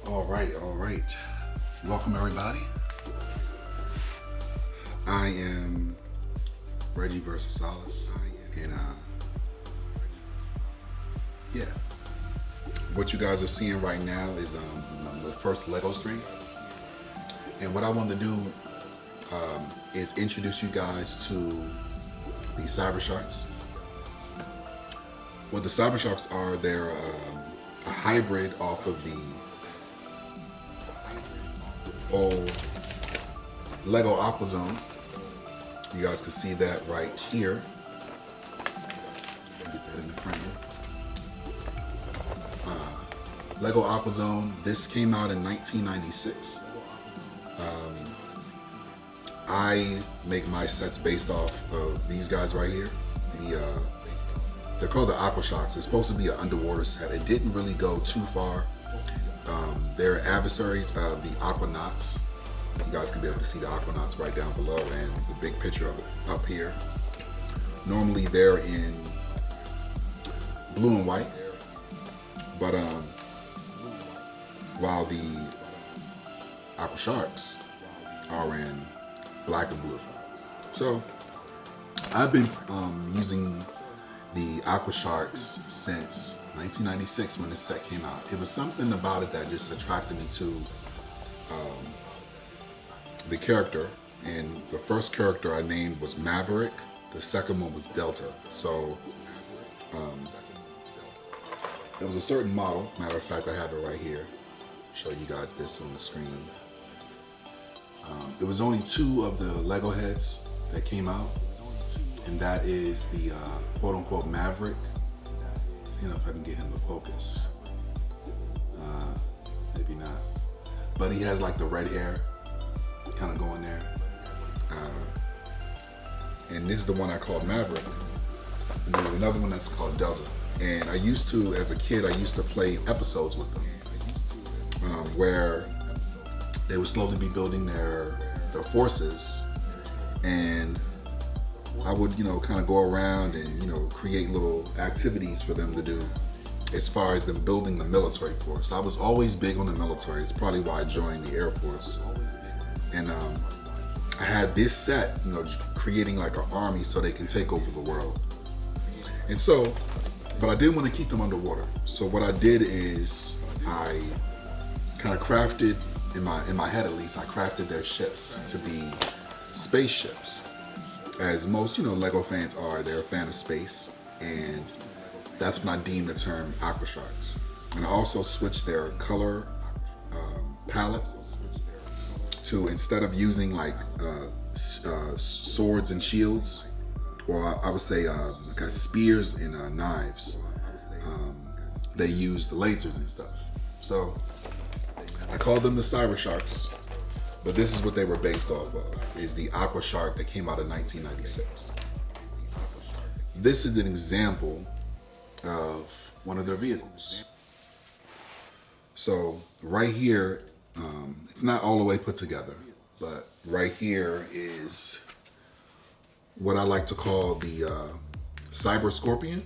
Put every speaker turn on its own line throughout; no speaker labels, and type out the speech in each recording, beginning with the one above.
All right. Welcome everybody. I am Reggie versus Solace, and yeah, what you guys are seeing right now is the first Lego stream, and what I want to do is introduce you guys to the CYBERSHARKS. What the CYBERSHARKS are, they're a hybrid off of the old Lego AquaZone. You guys can see that right here. Get that in the frame. Lego AquaZone. This came out in 1996. I make my sets based off of these guys right here. They're called the AQUASHARKS. It's supposed to be an underwater set. It didn't really go too far. They're adversaries of the Aquanauts. You guys can be able to see the Aquanauts right down below and the big picture of it up here. Normally they're in blue and white, but while the AQUASHARKS are in black and blue. So I've been using the AQUASHARKS since 1996 when this set came out. It was something about it that just attracted me to the character, and the first character I named was Maverick. The second one was Delta. So there was a certain model. Matter of fact, I have it right here. Show you guys this on the screen. It was only 2 of the Lego heads that came out, and that is the quote-unquote Maverick. Seeing if I can get him to focus. Maybe not. But he has like the red hair kind of going there. And this is the one I called Maverick. And there's another one that's called Delta. And I used to, as a kid, I used to play episodes with them. Where they would slowly be building their forces. And I would, kind of go around and, create little activities for them to do as far as them building the military force. I was always big on the military. It's probably why I joined the Air Force. And I had this set, creating like an army so they can take over the world. And so, but I didn't want to keep them underwater. So what I did is I kind of crafted, in my head at least, I crafted their ships to be spaceships. As most, Lego fans are, they're a fan of space, and that's when I deemed the term AQUASHARKS. And I also switched their color palette to, instead of using like swords and shields, or I would say like spears and knives, they used lasers and stuff. So I called them the CYBERSHARKS. But this is what they were based off of, is the AQUASHARK that came out in 1996. This is an example of one of their vehicles. So right here, it's not all the way put together, but right here is what I like to call the Cyber Scorpion.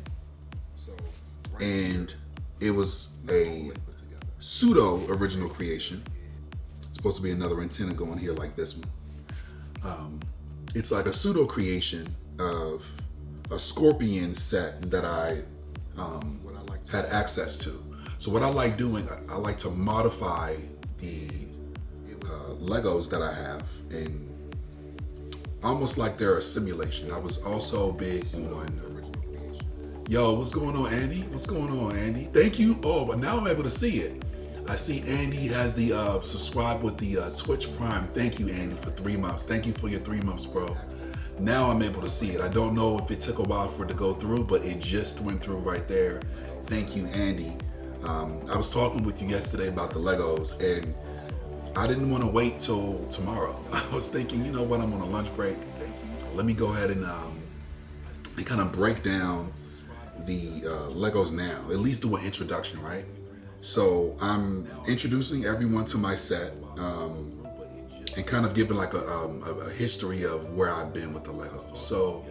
And it was a pseudo original creation. Supposed to be another antenna going here like this one. It's like a pseudo creation of a Scorpion set that I had access to. So what I like doing, I like to modify the Legos that I have, and almost like they're a simulation. I was also big on, yo, what's going on, Andy? What's going on, Andy? Thank you. Oh, but now I'm able to see it. I see Andy has the subscribe with the Twitch Prime. Thank you, Andy, for 3 months. Thank you for your 3 months, bro. Now I'm able to see it. I don't know if it took a while for it to go through, but it just went through right there. Thank you, Andy. I was talking with you yesterday about the Legos, and I didn't want to wait till tomorrow. I was thinking, you know what, I'm on a lunch break. Let me go ahead and kind of break down the Legos now. At least do an introduction, right? So I'm introducing everyone to my set and kind of giving like a history of where I've been with the Legos. So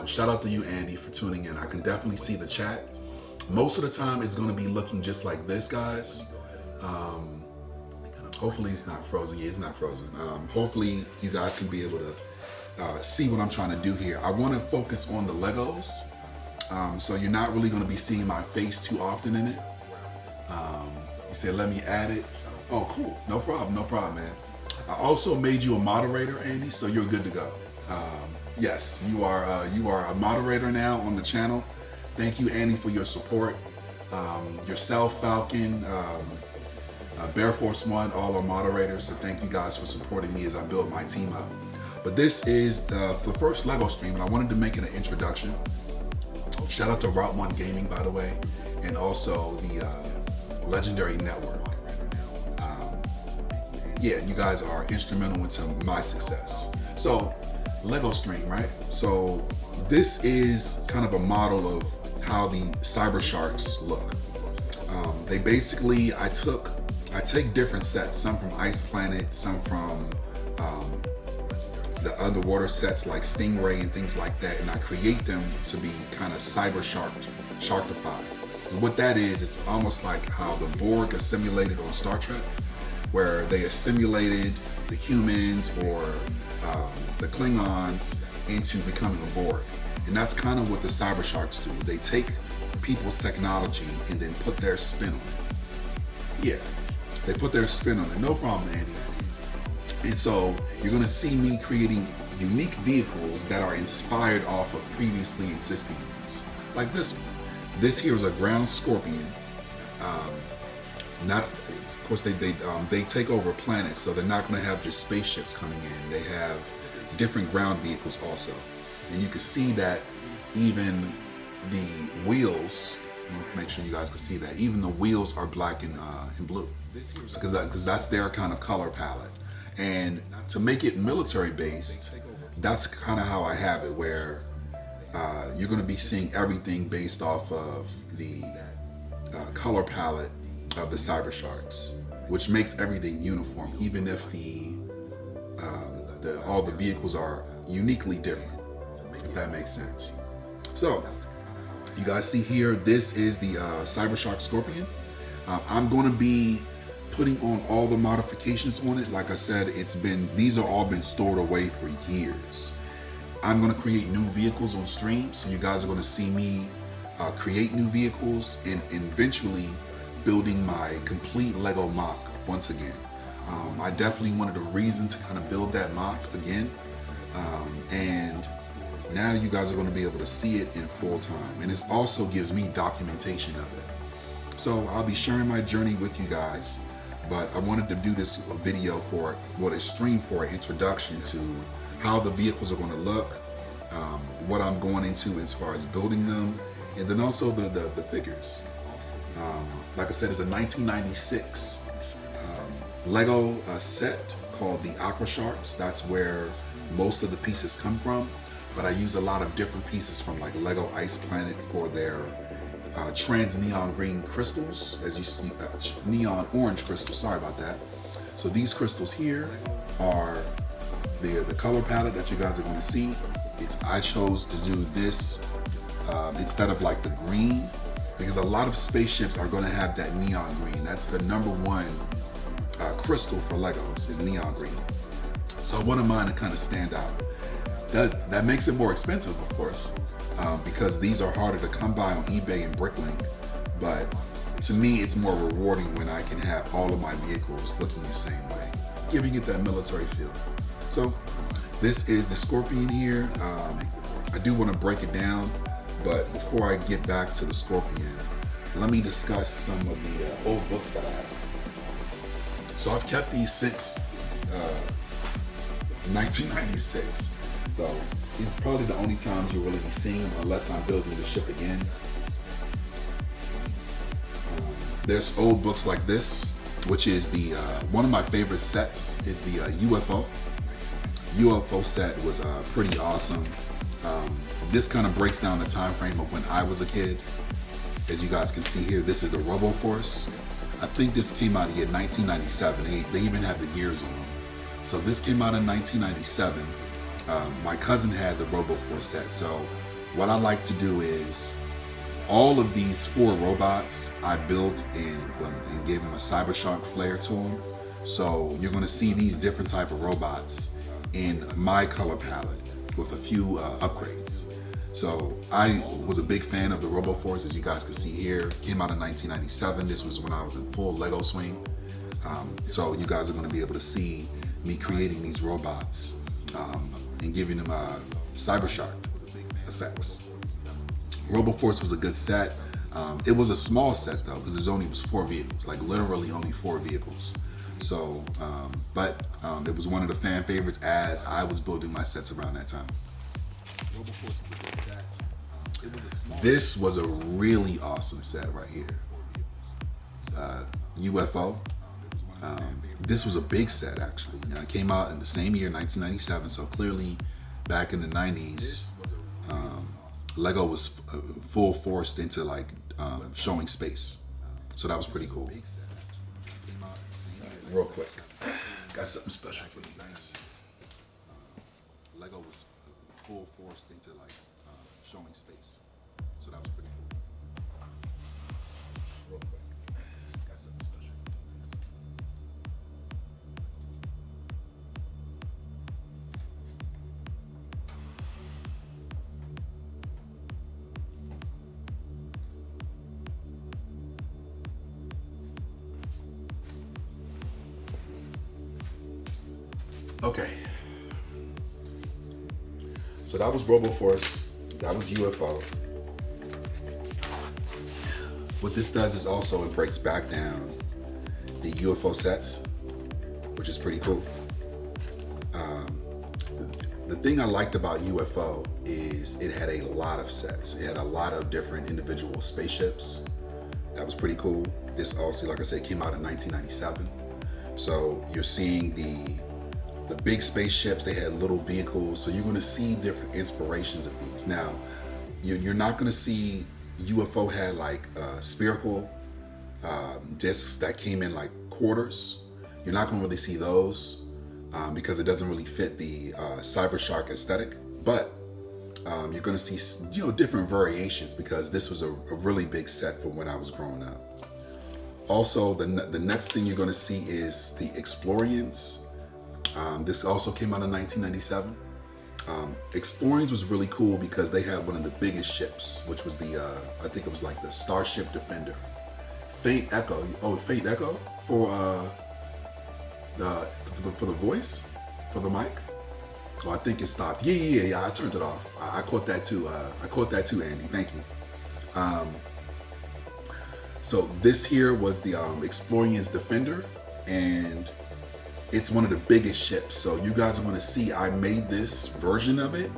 shout out to you, Andy, for tuning in. I can definitely see the chat. Most of the time it's going to be looking just like this, guys. Hopefully it's not frozen. Yeah, it's not frozen. Hopefully you guys can be able to see what I'm trying to do here. I want to focus on the Legos. So you're not really going to be seeing my face too often in it. You said, let me add it. Oh, cool. No problem, man. I also made you a moderator, Andy, so you're good to go. Yes, you are a moderator now on the channel. Thank you, Andy, for your support. Yourself, Falcon, Bear Force One, all are moderators, so thank you guys for supporting me as I build my team up. But this is the first Lego stream, and I wanted to make it an introduction. Shout out to Route 1 Gaming, by the way, and also the Legendary Network. Yeah, you guys are instrumental into my success. So, Lego stream, right? So, this is kind of a model of how the CYBERSHARKS look. They basically, I take different sets, some from Ice Planet, some from the underwater sets like Stingray and things like that, and I create them to be kind of sharkified. And what that is, it's almost like how the Borg assimilated on Star Trek, where they assimilated the humans or the Klingons into becoming a Borg. And that's kind of what the CYBERSHARKS do. They take people's technology and then put their spin on it. Yeah, they put their spin on it. No problem, Andy. And so you're gonna see me creating unique vehicles that are inspired off of previously existing ones. Like this one. This here is a ground scorpion. Of course, they take over planets, so they're not going to have just spaceships coming in. They have different ground vehicles also, and you can see that even the wheels. Make sure you guys can see that even the wheels are black and blue, because that's their kind of color palette. And to make it military based, that's kind of how I have it, where you're going to be seeing everything based off of the color palette of the CYBERSHARKS, which makes everything uniform, even if all the vehicles are uniquely different, if that makes sense. So, you guys see here, this is the CYBERSHARK Scorpion. I'm going to be putting on all the modifications on it. Like I said, these are all been stored away for years. I'm going to create new vehicles on stream, so you guys are going to see me create new vehicles and eventually building my complete Lego MOC once again. I definitely wanted a reason to kind of build that MOC again, and now you guys are going to be able to see it in full time, and it also gives me documentation of it. So I'll be sharing my journey with you guys, but I wanted to do this video for a stream for an introduction to how the vehicles are going to look, what I'm going into as far as building them, and then also the figures. Like I said, it's a 1996 Lego set called the AQUASHARKS. That's where most of the pieces come from, but I use a lot of different pieces from like Lego Ice Planet for their trans neon green crystals, as you see, neon orange crystals, sorry about that. So these crystals here are the color palette that you guys are going to see. I chose to do this instead of like the green, because a lot of spaceships are going to have that neon green. That's the #1 crystal for Legos, is neon green. So I wanted mine to kind of stand out. That makes it more expensive, of course, because these are harder to come by on eBay and Bricklink. But to me, it's more rewarding when I can have all of my vehicles looking the same way, giving it that military feel. So this is the Scorpion here. I do want to break it down, but before I get back to the Scorpion, let me discuss some of the old books that I have. So I've kept these since 1996. So these are probably the only times you'll really be seeing them, unless I'm building the ship again. There's old books like this, which is the one of my favorite sets is the UFO. UFO set was pretty awesome. This kind of breaks down the time frame of when I was a kid. As you guys can see here, this is the RoboForce. I think this came out in 1997. They even have the gears on them. So this came out in 1997. My cousin had the RoboForce set. So what I like to do is all of these 4 robots I built and gave them a CyberShark flair to them. So you're going to see these different type of robots in my color palette with a few upgrades. So I was a big fan of the RoboForce, as you guys can see here. Came out in 1997. This was when I was in full Lego swing. So you guys are going to be able to see me creating these robots and giving them CYBERSHARK effects. RoboForce was a good set. It was a small set though, because there was 4 vehicles, like literally only 4 vehicles. So, but it was one of the fan favorites as I was building my sets around that time. This was a really awesome set right here. UFO. This was a big set actually. It came out in the same year, 1997. So clearly, back in the 90s, Lego was full forced into like showing space. So that was pretty cool. Real quick, got something special for you guys. Lego was full forced into like showing space. So that was pretty cool. Real quick, got something special for you guys. Okay. So that was RoboForce. That was UFO. What this does is also it breaks back down the UFO sets, which is pretty cool. The thing I liked about UFO is it had a lot of sets. It had a lot of different individual spaceships. That was pretty cool. This also, like I said, came out in 1997. So you're seeing the big spaceships. They had little vehicles. So you're going to see different inspirations of these. Now, you're not going to see UFO had like spherical discs that came in like quarters. You're not going to really see those because it doesn't really fit the CYBERSHARK aesthetic. But you're going to see different variations because this was a really big set from when I was growing up. Also, the next thing you're going to see is the Explorians. This also came out in 1997. Explorians was really cool because they had one of the biggest ships, which was the, I think it was like the Starship Defender. Faint Echo. Oh, Faint Echo for the voice, for the mic. Oh, I think it stopped. Yeah. I turned it off. I caught that too. Andy. Thank you. So this here was the Explorians Defender, and it's one of the biggest ships. So you guys are going to see I made this version of it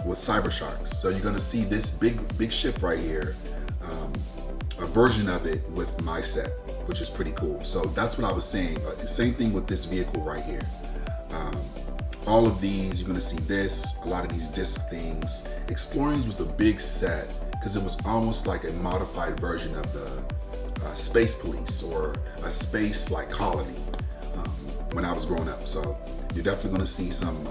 with CYBERSHARKS. So you're going to see this big ship right here, a version of it with my set, which is pretty cool. So that's what I was saying. Same thing with this vehicle right here. All of these, you're going to see this, a lot of these disc things. Explorians was a big set because it was almost like a modified version of the Space Police or a space like colony. When I was growing up, so you're definitely going to see some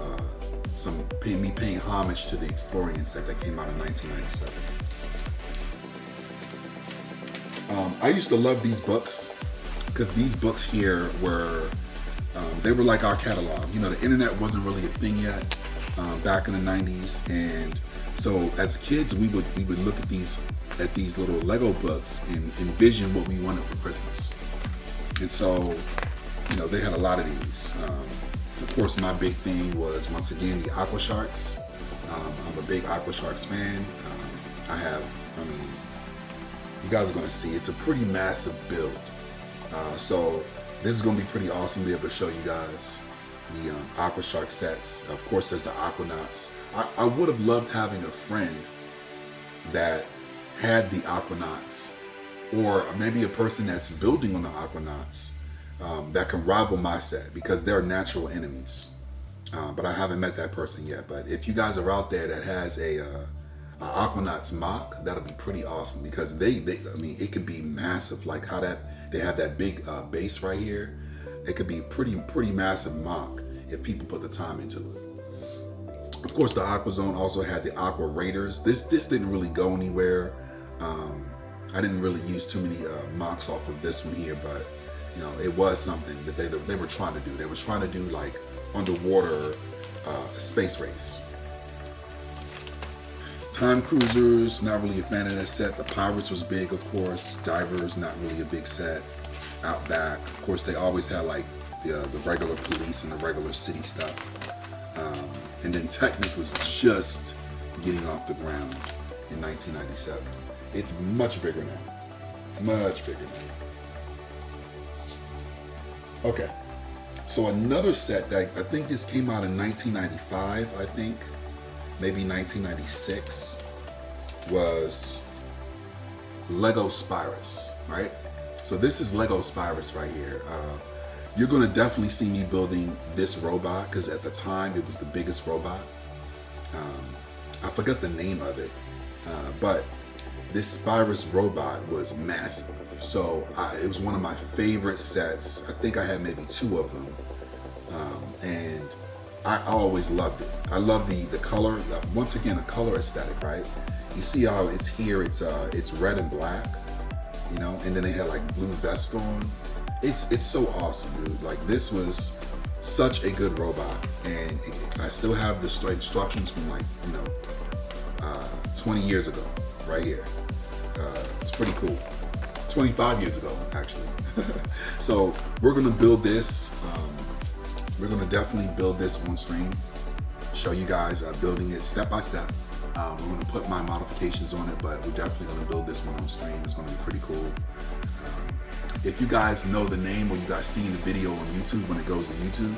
me paying homage to the Explorian set that came out in 1997. I used to love these books because these books here were they were like our catalog. The internet wasn't really a thing yet back in the 90s, and so as kids we would look at these little Lego books and envision what we wanted for Christmas, and so. They had a lot of these. Of course, my big thing was, once again, the AQUASHARKS. I'm a big AQUASHARKS fan. You guys are going to see, it's a pretty massive build. So this is going to be pretty awesome to be able to show you guys the AQUASHARK sets. Of course, there's the Aquanauts. I would have loved having a friend that had the Aquanauts, or maybe a person that's building on the Aquanauts. That can rival my set because they're natural enemies. But I haven't met that person yet. But if you guys are out there that has a Aquanauts MOC, that'll be pretty awesome because it could be massive. Like how they have that big base right here. It could be pretty massive MOC if people put the time into it. Of course, the Aqua Zone also had the Aqua Raiders. This didn't really go anywhere. I didn't really use too many MOCs off of this one here, but you know, it was something that they were trying to do. They were trying to do like underwater space race. Time Cruisers, not really a fan of that set. The Pirates was big, of course. Divers, not really a big set. Outback, of course, they always had like the regular police and the regular city stuff. And then Technic was just getting off the ground in 1997. It's much bigger now. Much bigger now. Okay. So another set that I think this came out in 1995, I think, maybe 1996, was Lego Spyrus, right? So this is Lego Spyrus right here. You're gonna definitely see me building this robot because at the time it was the biggest robot. I forgot the name of it, but this Spyrus robot was massive. So it was one of my favorite sets. I think I had maybe 2 of them. And I always loved it. I love the color. Once again, a color aesthetic, right? You see how it's here, it's red and black, you know, and then they had like blue vest on. It's so awesome, dude. Like this was such a good robot, and I still have the instructions from like, you know, 20 years ago, right here. It's pretty cool. 25 years ago, actually. So we're gonna build this. We're gonna definitely build this on stream. Show you guys building it step by step. We're gonna put my modifications on it, but we're definitely gonna build this one on stream. It's gonna be pretty cool. If you guys know the name or you guys seen the video on YouTube when it goes to YouTube,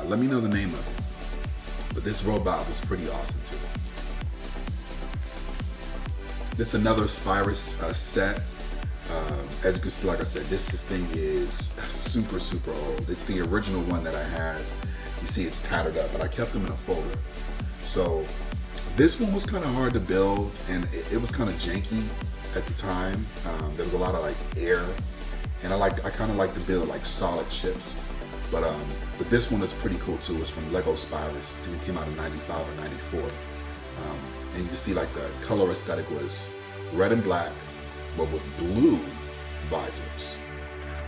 let me know the name of it. But this robot was pretty awesome too. This is another Spyrus set. As you can see, like I said, this thing is super, super old. It's the original one that I had. You see it's tattered up, but I kept them in a folder. So this one was kind of hard to build, and it was kind of janky at the time. There was a lot of like air, and I kind of like to build like solid ships. But this one is pretty cool too. It's from Lego Spyrus, and it came out in 95 or 94. And you can see like the color aesthetic was red and black, but with blue visors.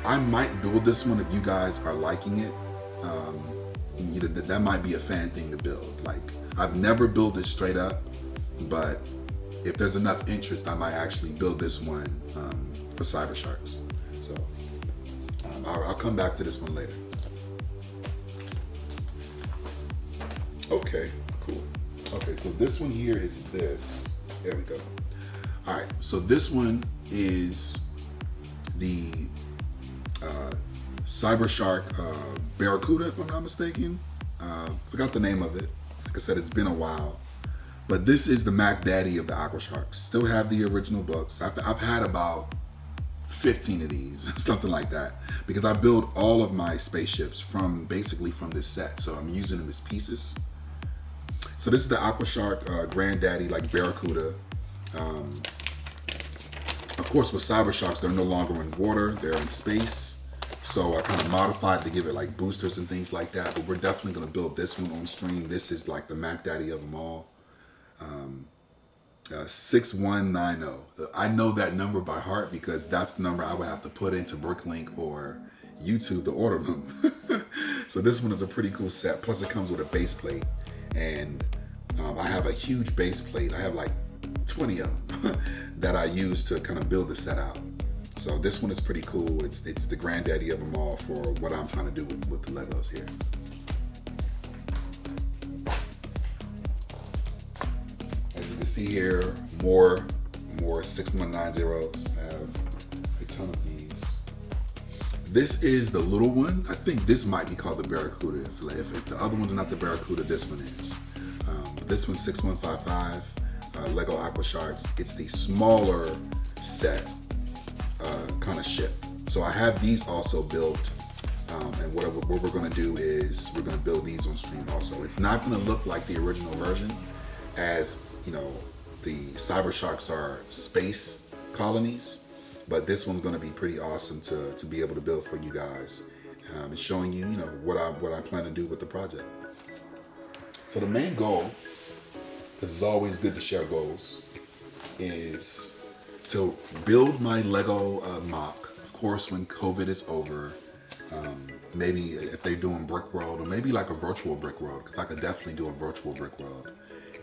I might build this one if you guys are liking it. That might be a fan thing to build. Like, I've never built this straight up, but if there's enough interest, I might actually build this one for CYBERSHARKS. So I'll come back to this one later. Okay, cool. Okay, so this one here is this. There we go. All right, so this one is the CYBERSHARK Barracuda, if I'm not mistaken. Forgot the name of it. Like I said, it's been a while. But this is the Mac Daddy of the AQUASHARKs. Still have the original books. I've had about 15 of these, something like that. Because I build all of my spaceships basically from this set. So I'm using them as pieces. So this is the AQUASHARK Granddaddy, like Barracuda. Of course, with CYBERSHARKS, they're no longer in water, they're in space. So I kind of modified to give it like boosters and things like that, but we're definitely gonna build this one on stream. This is like the Mac Daddy of them all. 6190. I know that number by heart because that's the number I would have to put into Bricklink or YouTube to order them. So this one is a pretty cool set. Plus it comes with a base plate. And I have a huge base plate. I have like 20 of them that I use to kind of build the set out. So this one is pretty cool. It's the granddaddy of them all for what I'm trying to do with the Legos here. As you can see here, more 6190s. I have a ton of these. This is the little one. I think this might be called the Barracuda. If the other one's not the Barracuda, this one is. This one's 6155, Lego AQUASHARKS. It's the smaller set kind of ship. So I have these also built, and what we're gonna do is we're gonna build these on stream also. It's not gonna look like the original version, as you know, the CYBERSHARKS are space colonies, but this one's gonna be pretty awesome to be able to build for you guys, and showing you, you know, what I plan to do with the project. So the main goal, because it's always good to share goals, is to build my Lego MOC. Of course, when COVID is over, maybe if they're doing Brick World, or maybe like a virtual Brick World, because I could definitely do a virtual Brick World.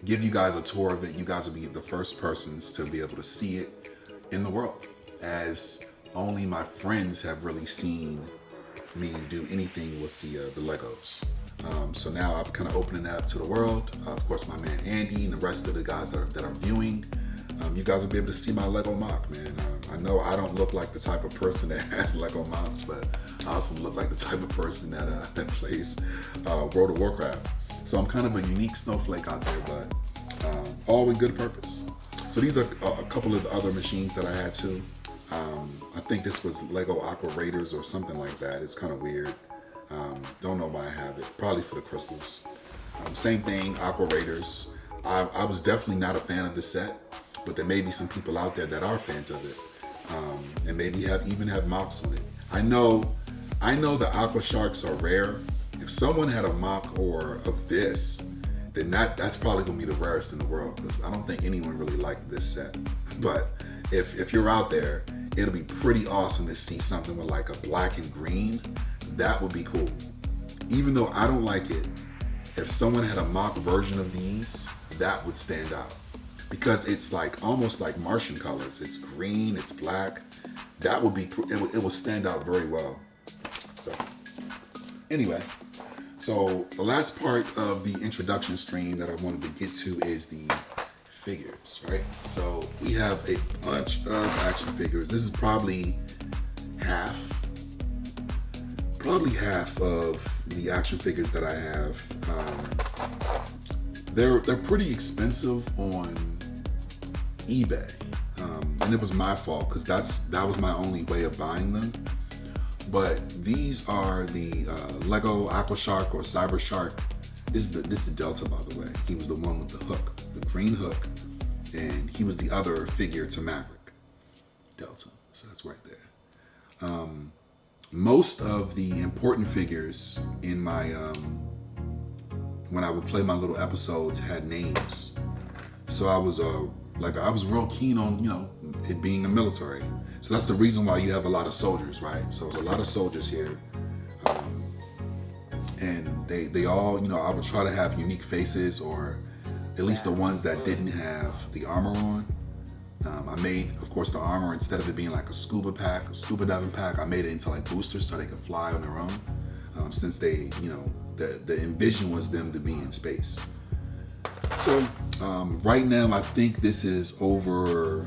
Give you guys a tour of it. You guys will be the first persons to be able to see it in the world, as only my friends have really seen me do anything with the Legos. So now I'm kind of opening that up to the world. Of course, my man Andy and the rest of the guys that are viewing, you guys will be able to see my Lego MOC, man. I know I don't look like the type of person that has Lego MOCs, but I also look like the type of person that plays World of Warcraft. So I'm kind of a unique snowflake out there, but all with good purpose. So these are a couple of the other machines that I had too. I think this was Lego Aqua Raiders or something like that. It's kind of weird. Don't know why I have it. Probably for the crystals. Same thing, Aqua Raiders. I was definitely not a fan of the set, but there may be some people out there that are fans of it, and maybe even have MOCs on it. I know the AQUASHARKs are rare. If someone had a MOC or of this, then that's probably gonna be the rarest in the world, because I don't think anyone really liked this set. But if you're out there, it'll be pretty awesome to see something with like a black and green. That would be cool. Even though I don't like it, if someone had a MOC version of these, that would stand out, because it's like almost like Martian colors. It's green, it's black. That would be, it would stand out very well. So anyway, so the last part of the introduction stream that I wanted to get to is the figures, right? So we have a bunch of action figures. This is probably half of the action figures that I have. They're pretty expensive on eBay, and it was my fault, because that was my only way of buying them. But these are the Lego AQUASHARK or CYBERSHARK. This is Delta, by the way. He was the one with the hook, the green hook, and he was the other figure to Maverick. Delta, so that's right there. Most of the important figures in my when I would play my little episodes had names, so I was real keen on it being a military. So that's the reason why you have a lot of soldiers, right? So there's a lot of soldiers here, and they all, I would try to have unique faces, or at least the ones that didn't have the armor on. I made, of course, the armor, instead of it being like a scuba diving pack, I made it into like boosters so they could fly on their own, since they, the envision was them to be in space. So right now, I think this is over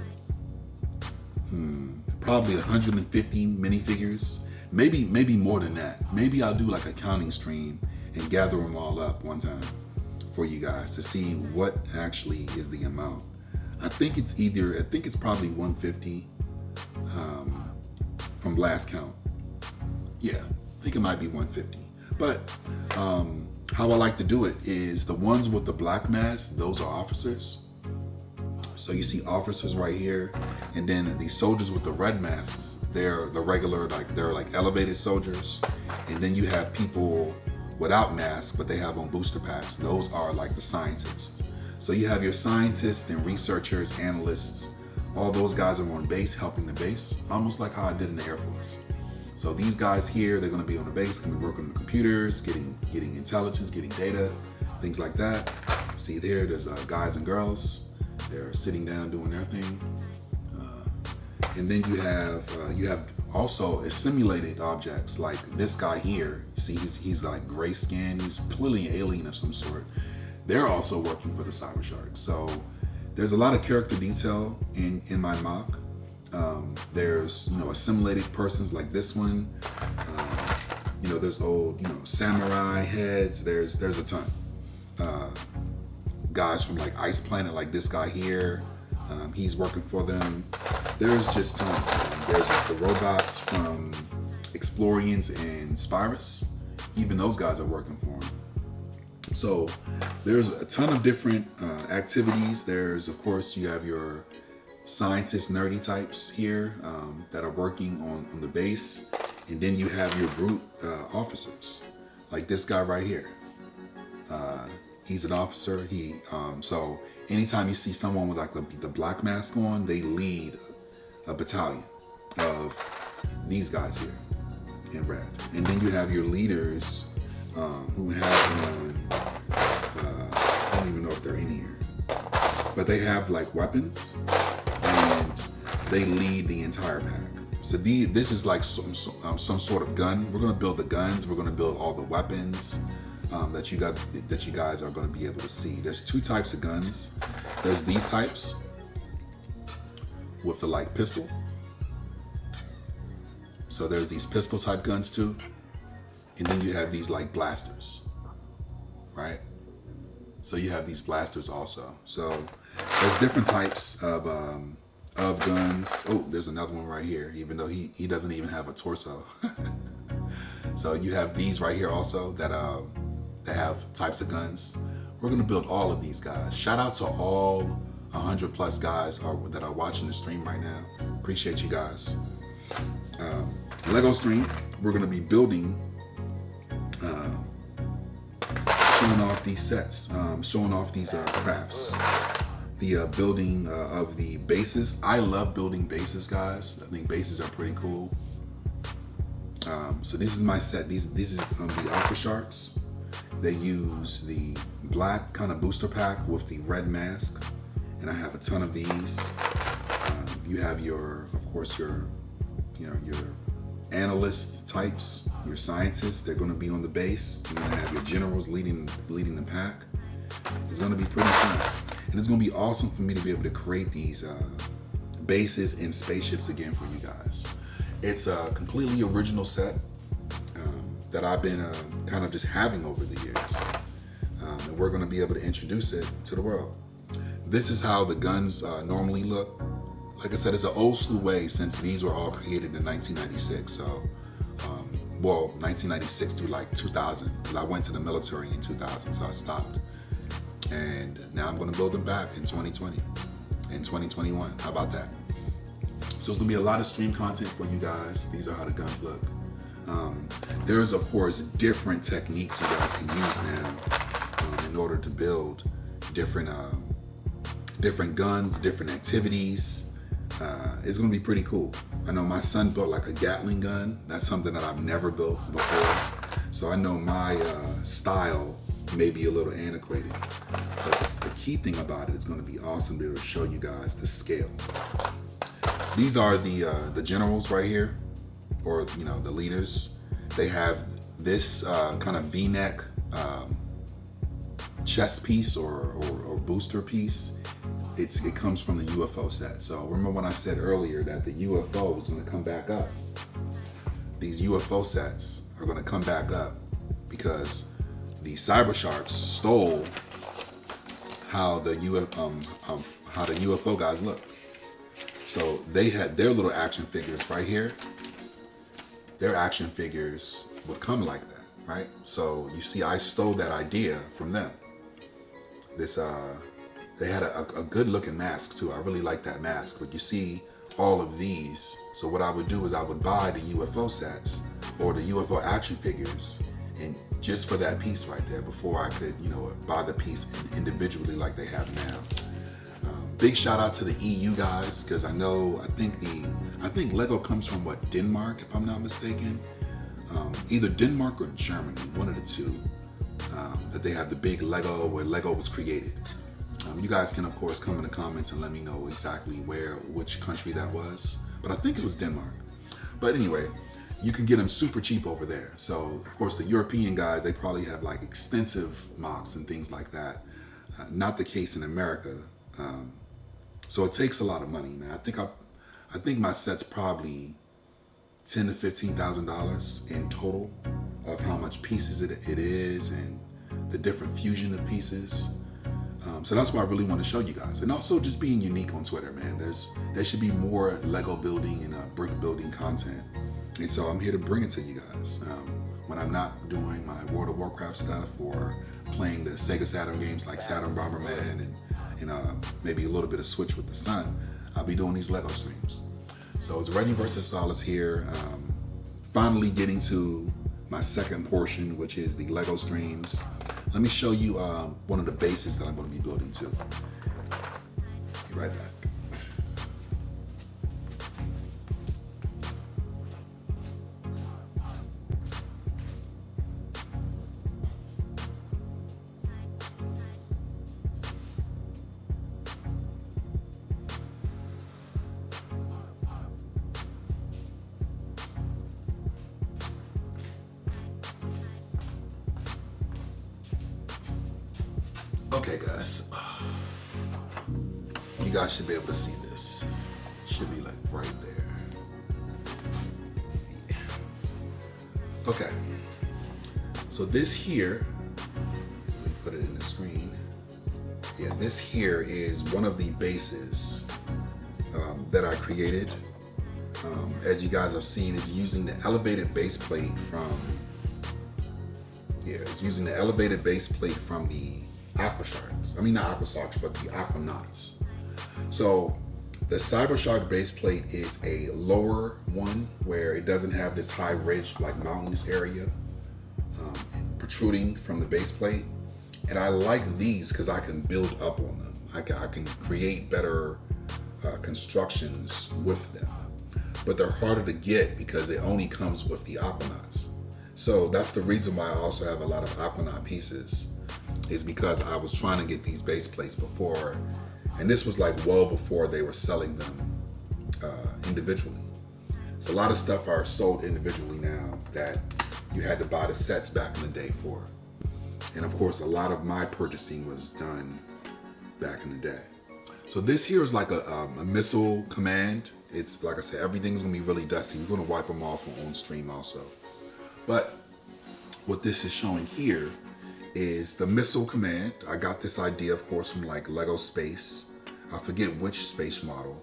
probably 150 minifigures, maybe more than that. Maybe I'll do like a counting stream and gather them all up one time for you guys to see what actually is the amount. I think it's probably 150 from last count. Yeah, I think it might be 150. But how I like to do it is the ones with the black masks, those are officers. So you see officers right here, and then the soldiers with the red masks, they're the regular, they're like elevated soldiers. And then you have people without masks, but they have on booster packs. Those are like the scientists. So you have your scientists and researchers, analysts, all those guys are on base helping the base, almost like how I did in the Air Force. So these guys here, they're gonna be on the base, gonna be working on the computers, getting intelligence, getting data, things like that. See there's guys and girls. They're sitting down doing their thing. And then you have also assimilated objects like this guy here. You see he's like gray skin, he's clearly an alien of some sort. They're also working for the CYBERSHARKS. So there's a lot of character detail in my MOC. There's assimilated persons like this one. There's old samurai heads. There's a ton. Guys from like Ice Planet, like this guy here. He's working for them. There's just tons. There's the robots from Explorians and Spyrus. Even those guys are working for him. So there's a ton of different activities. There's, of course, you have your scientist nerdy types here that are working on the base. And then you have your brute officers, like this guy right here. He's an officer. So anytime you see someone with like the black mask on, they lead a battalion of these guys here in red. And then you have your leaders who have on, I don't even know if they're in here, but they have like weapons and they lead the entire pack. So this is like some sort of gun. We're gonna build the guns. We're gonna build all the weapons that you guys are gonna be able to see. There's two types of guns. There's these types with the like pistol. So there's these pistol type guns too. And then you have these like blasters, right? So you have these blasters also. So there's different types of guns. Oh, there's another one right here, even though he doesn't even have a torso. So you have these right here also that have types of guns. We're gonna build all of these guys. Shout out to all 100 plus guys that are watching the stream right now. Appreciate you guys. Lego stream, we're gonna be building, showing off these sets, showing off these crafts. The building of the bases. I love building bases, guys. I think bases are pretty cool. So this is my set. This is the AQUASHARKS. They use the black kind of booster pack with the red mask, and I have a ton of these. You have of course, your analyst types, your scientists. They're going to be on the base. You're going to have your generals leading the pack. It's going to be pretty fun, and it's going to be awesome for me to be able to create these bases and spaceships again for you guys. It's a completely original set that I've been kind of just having over the years, and we're going to be able to introduce it to the world. This is how the guns normally look. Like I said, it's an old school way since these were all created in 1996. So, 1996 through like 2000, because I went to the military in 2000, so I stopped. And now I'm going to build them back in 2020, in 2021. How about that? So it's going to be a lot of stream content for you guys. These are how the guns look. There's, of course, different techniques you guys can use now in order to build different guns, different activities. It's gonna be pretty cool. I know my son built like a Gatling gun. That's something that I've never built before. So I know my style may be a little antiquated. But the key thing about it is gonna be awesome to be able to show you guys the scale. These are the generals right here, or the leaders. They have this kind of V-neck chest piece or booster piece. It comes from the UFO set. So remember when I said earlier that the UFO was going to come back up? These UFO sets are going to come back up because the CYBERSHARKS stole how the UFO guys look. So they had their little action figures right here. Their action figures would come like that, right? So you see, I stole that idea from them. They had a good looking mask too. I really like that mask, but you see all of these. So what I would do is I would buy the UFO sets or the UFO action figures, and just for that piece right there before I could, buy the piece individually like they have now. Big shout out to the EU guys, because I think Lego comes from Denmark, if I'm not mistaken. Either Denmark or Germany, one of the two. That they have the big Lego where Lego was created. You guys can, of course, come in the comments and let me know exactly which country that was. But I think it was Denmark. But anyway, you can get them super cheap over there. So, of course, the European guys, they probably have like extensive MOCs and things like that. Not the case in America. So it takes a lot of money, man. I think my set's probably $10,000 to $15,000 in total of how much pieces it is and the different fusion of pieces. So that's why I really want to show you guys, and also just being unique on Twitter, man. There should be more Lego building and brick building content, and so I'm here to bring it to you guys. When I'm not doing my World of Warcraft stuff or playing the Sega Saturn games like Saturn Bomberman and maybe a little bit of Switch with the Sun, I'll be doing these Lego streams. So it's Ready versus Solace here. Finally getting to my second portion, which is the Lego streams. Let me show you one of the bases that I'm going to be building too. Be right back. Okay, guys. You guys should be able to see this. Should be like right there. Okay. So this here, let me put it in the screen. Yeah, this here is one of the bases that I created. As you guys have seen, it's using the elevated base plate from, it's using the elevated base plate from the AQUASHARKs. I mean, not AQUASHARKs, but the Aquanauts. So the CYBERSHARK base plate is a lower one where it doesn't have this high ridge, like mountainous area protruding from the base plate. And I like these because I can build up on them. I can create better constructions with them. But they're harder to get because it only comes with the Aquanauts. So that's the reason why I also have a lot of Aquanaut pieces, is because I was trying to get these base plates before, and this was like well before they were selling them individually. So a lot of stuff are sold individually now that you had to buy the sets back in the day for. And of course, a lot of my purchasing was done back in the day. So this here is like a missile command. It's like I said, everything's gonna be really dusty. We're gonna wipe them off on stream also. But what this is showing here is the missile command. I got this idea, of course, from like Lego Space. I forget which space model,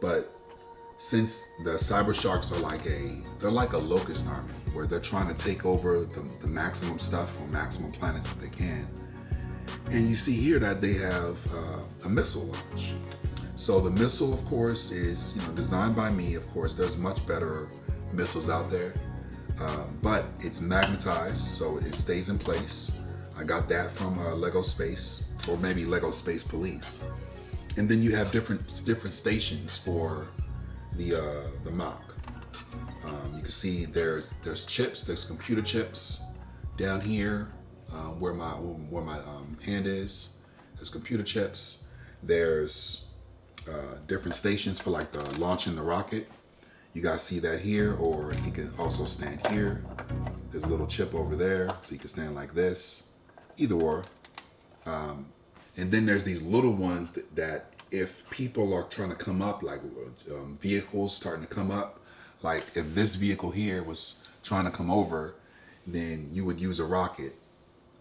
but since the CYBERSHARKs are they're like a locust army where they're trying to take over the maximum stuff on maximum planets that they can. And you see here that they have a missile launch. So the missile, of course, is designed by me. Of course, there's much better missiles out there, but it's magnetized, so it stays in place. I got that from Lego Space, or maybe Lego Space Police. And then you have different stations for the MOC. You can see there's chips, there's computer chips down here where my hand is. There's computer chips. There's different stations for like the launching the rocket. You guys see that here, or he can also stand here. There's a little chip over there, so you can stand like this, either or. And then there's these little ones that if people are trying to come up, like vehicles starting to come up, like if this vehicle here was trying to come over, then you would use a rocket,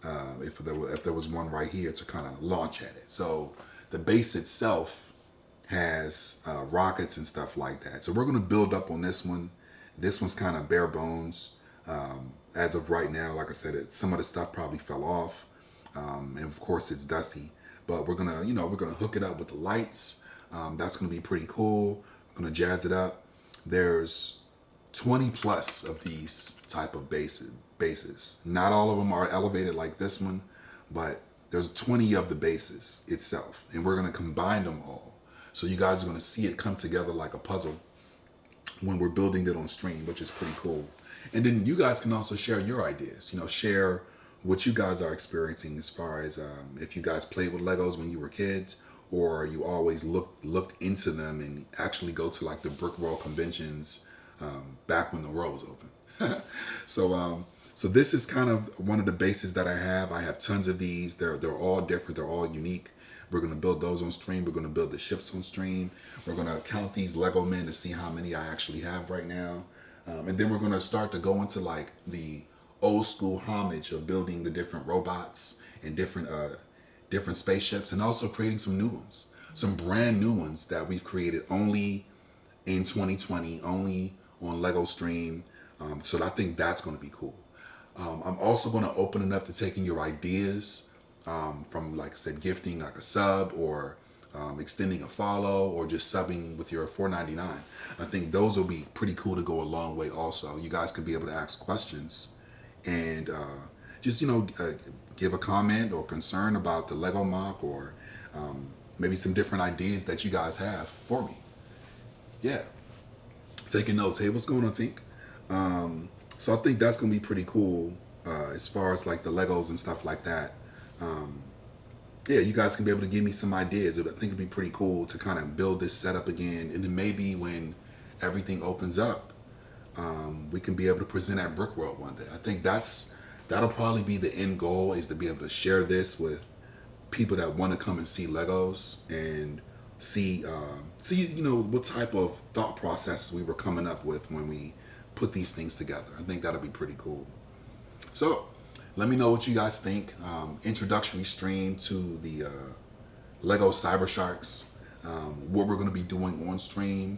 if there was one right here to kind of launch at it. So the base itself has rockets and stuff like that. So we're going to build up on this one. This one's kind of bare bones. As of right now, like I said, some of the stuff probably fell off. And of course it's dusty, but we're gonna hook it up with the lights. That's gonna be pretty cool. We're gonna jazz it up. There's 20 plus of these type of bases. Not all of them are elevated like this one, but there's 20 of the bases itself, and we're gonna combine them all. So you guys are gonna see it come together like a puzzle when we're building it on stream, which is pretty cool. And then you guys can also share your ideas, share what you guys are experiencing as far as if you guys played with Legos when you were kids, or you always looked into them and actually go to like the Brick World conventions back when the world was open. So this is kind of one of the bases that I have. I have tons of these. They're all different. They're all unique. We're going to build those on stream. We're going to build the ships on stream. We're going to count these Lego men to see how many I actually have right now. And then we're going to start to go into like the old school homage of building the different robots and different spaceships, and also creating some new ones, some brand new ones that we've created only in 2020, only on Lego Stream. So I think that's going to be cool. I'm also going to open it up to taking your ideas from, like I said, gifting like a sub, or extending a follow, or just subbing with your $4.99. I think those will be pretty cool to go a long way also. You guys could be able to ask questions and just give a comment or concern about the Lego MOC, or maybe some different ideas that you guys have for me. Yeah, taking notes. Hey, what's going on, Tink? So I think that's gonna be pretty cool as far as like the Legos and stuff like that. Yeah, you guys can be able to give me some ideas. I think it'd be pretty cool to kind of build this setup again, and then maybe when everything opens up, we can be able to present at Brick World one day. I think that'll probably be the end goal, is to be able to share this with people that want to come and see Legos and see what type of thought processes we were coming up with when we put these things together. I think that'll be pretty cool. So let me know what you guys think. Introductory stream to the Lego CYBERSHARKS, what we're going to be doing on stream.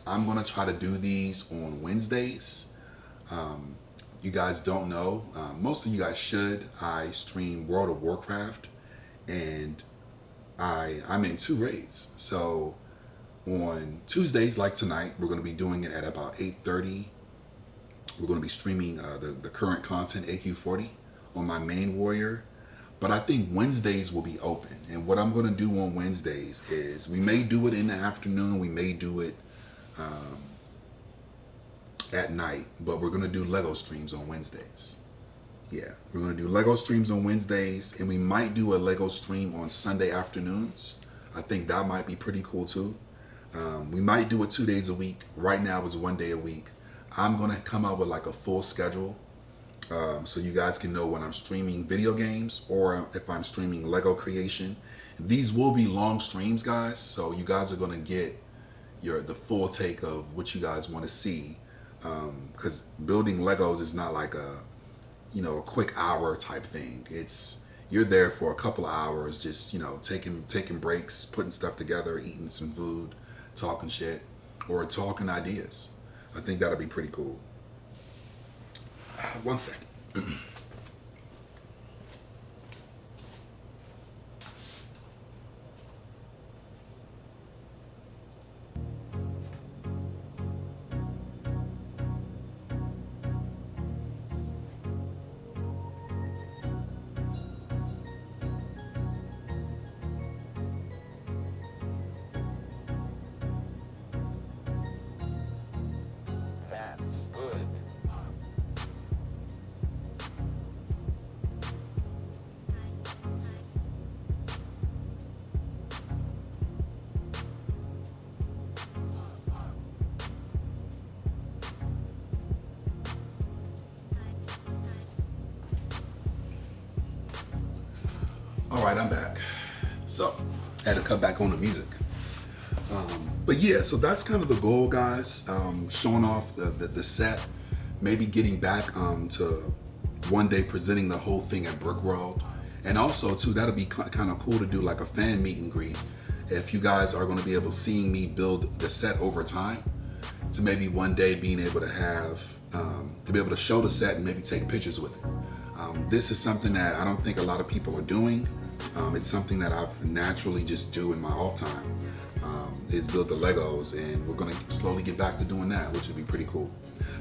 I'm going to try to do these on Wednesdays. You guys don't know, most of you guys should. I stream World of Warcraft, and I'm in 2 raids. So on Tuesdays, like tonight, we're going to be doing it at about 8:30. We're going to be streaming the current content, AQ40, on my main warrior. But I think Wednesdays will be open. And what I'm going to do on Wednesdays is, we may do it in the afternoon, we may do it at night, but we're going to do Lego streams on Wednesdays. Yeah, we're going to do Lego streams on Wednesdays, and we might do a Lego stream on Sunday afternoons. I think that might be pretty cool too. We might do it 2 days a week. Right now it's 1 day a week. I'm going to come out with like a full schedule, so you guys can know when I'm streaming video games or if I'm streaming Lego creation. These will be long streams, guys, so you guys are going to get the full take of what you guys want to see, because building Legos is not like a quick hour type thing. You're there for a couple of hours, just taking breaks, putting stuff together, eating some food, talking shit, or talking ideas. I think that'll be pretty cool. 1 second. All right, I'm back. So, had to cut back on the music. But yeah, so that's kind of the goal, guys. Showing off the set, maybe getting back to one day presenting the whole thing at Brickworld. And also, too, that'll be kind of cool to do like a fan meet and greet. If you guys are going to be able to see me build the set over time, to maybe one day being able to have, to be able to show the set and maybe take pictures with it. This is something that I don't think a lot of people are doing. It's something that I naturally just do in my off time, is build the Legos, and we're gonna slowly get back to doing that, which would be pretty cool.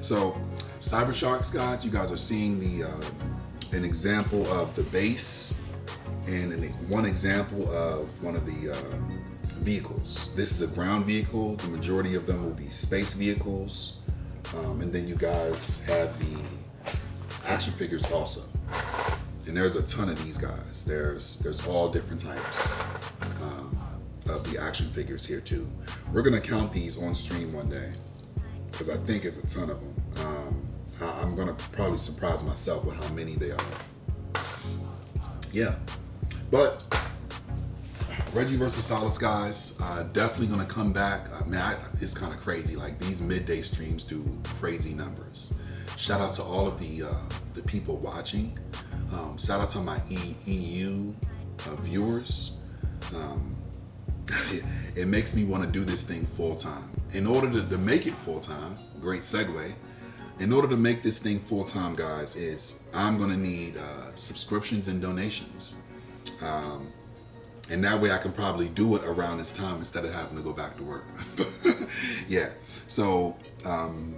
So, CYBERSHARKS, guys, you guys are seeing an example of the base and one example of one of the vehicles. This is a ground vehicle. The majority of them will be space vehicles, and then you guys have the action figures also. And there's a ton of these guys. There's all different types of the action figures here too. We're gonna count these on stream one day, because I think it's a ton of them. I'm gonna probably surprise myself with how many they are. Yeah, but Reggie vs. Solace, guys, definitely gonna come back. Man, it's kind of crazy. Like, these midday streams do crazy numbers. Shout out to all of the people watching. Shout out to my EU viewers. It makes me want to do this thing full time. In order to make it full time, great segue. In order to make this thing full time, guys, I'm gonna need subscriptions and donations. And that way I can probably do it around this time instead of having to go back to work. Yeah. So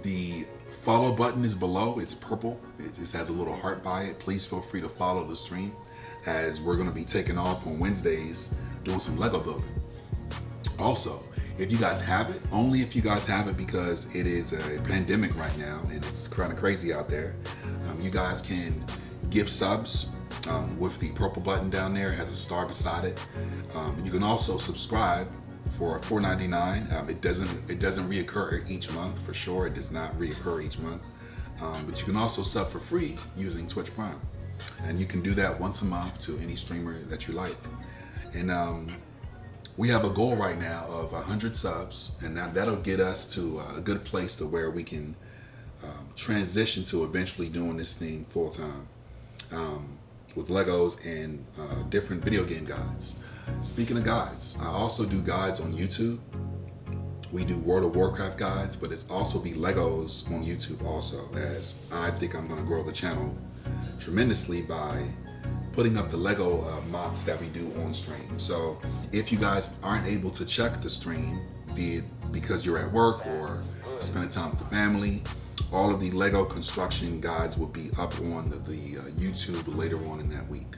the follow button is below. It's purple. It just has a little heart by it. Please feel free to follow the stream, as we're going to be taking off on Wednesdays doing some Lego building. Also, if you guys have it, only if you guys have it, because it is a pandemic right now and it's kind of crazy out there, you guys can give subs with the purple button down there. It has a star beside it. You can also subscribe for $4.99. It doesn't reoccur each month, for sure. It does not reoccur each month. But you can also sub for free using Twitch Prime. And you can do that once a month to any streamer that you like. And we have a goal right now of 100 subs, and that'll get us to a good place to where we can transition to eventually doing this thing full time with Legos and different video game guides. Speaking of guides, I also do guides on YouTube. We do World of Warcraft guides, but it's also be Legos on YouTube also, as I think I'm going to grow the channel tremendously by putting up the Lego MOCs that we do on stream. So if you guys aren't able to check the stream, be it because you're at work or spending time with the family, all of the Lego construction guides will be up on the YouTube later on in that week.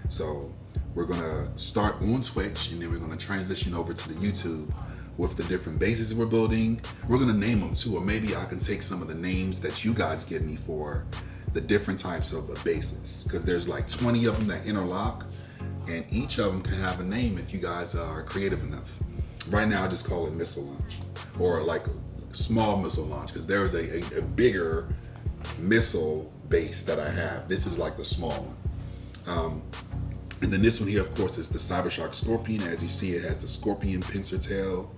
So we're gonna start on Twitch, and then we're gonna transition over to the YouTube with the different bases we're building. We're gonna name them too, or maybe I can take some of the names that you guys give me for the different types of bases, because there's like 20 of them that interlock, and each of them can have a name if you guys are creative enough. Right now I just call it missile launch, or like small missile launch, because there is a bigger missile base that I have. This is like the small one. And then this one here, of course, is the CYBERSHARK Scorpion. As you see, it has the scorpion pincer tail.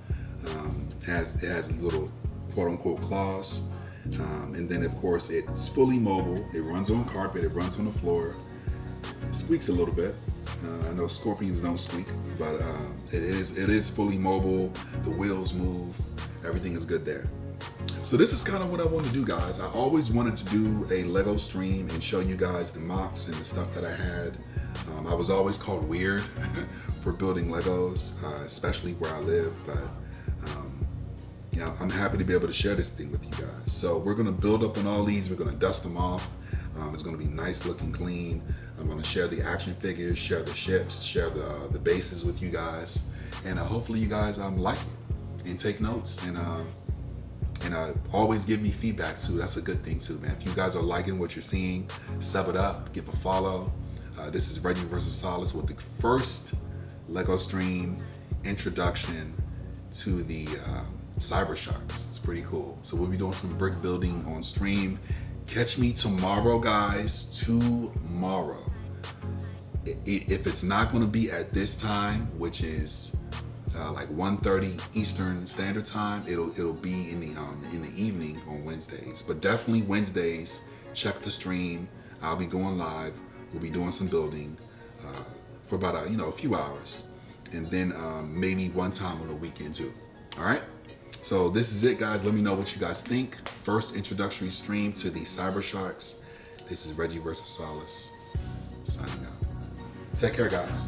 It has little quote-unquote claws. And then, of course, it's fully mobile. It runs on carpet. It runs on the floor. It squeaks a little bit. I know scorpions don't squeak, but it is fully mobile. The wheels move. Everything is good there. So this is kind of what I want to do, guys. I always wanted to do a Lego stream and show you guys the MOCs and the stuff that I had. I was always called weird for building Legos, especially where I live, but you know, I'm happy to be able to share this thing with you guys. So we're gonna build up on all these. We're gonna dust them off. It's gonna be nice looking, clean. I'm gonna share the action figures, share the ships, share the bases with you guys, and hopefully you guys like it and take notes, and always give me feedback too. That's a good thing too, man. If you guys are liking what you're seeing, sub it up, give a follow. This is Reggie vs. Solace with the first Lego stream introduction to the CYBERSHARKS. It's pretty cool. So we'll be doing some brick building on stream. Catch me tomorrow, guys. Tomorrow. If it's not going to be at this time, which is like 1:30 Eastern Standard Time, it'll be in the evening on Wednesdays. But definitely Wednesdays, check the stream. I'll be going live. We'll be doing some building for about a few hours, and then maybe one time on the weekend too. All right. So this is it, guys. Let me know what you guys think. First introductory stream to the CYBERSHARKS. This is Reggie vs. Solace signing out. Take care, guys.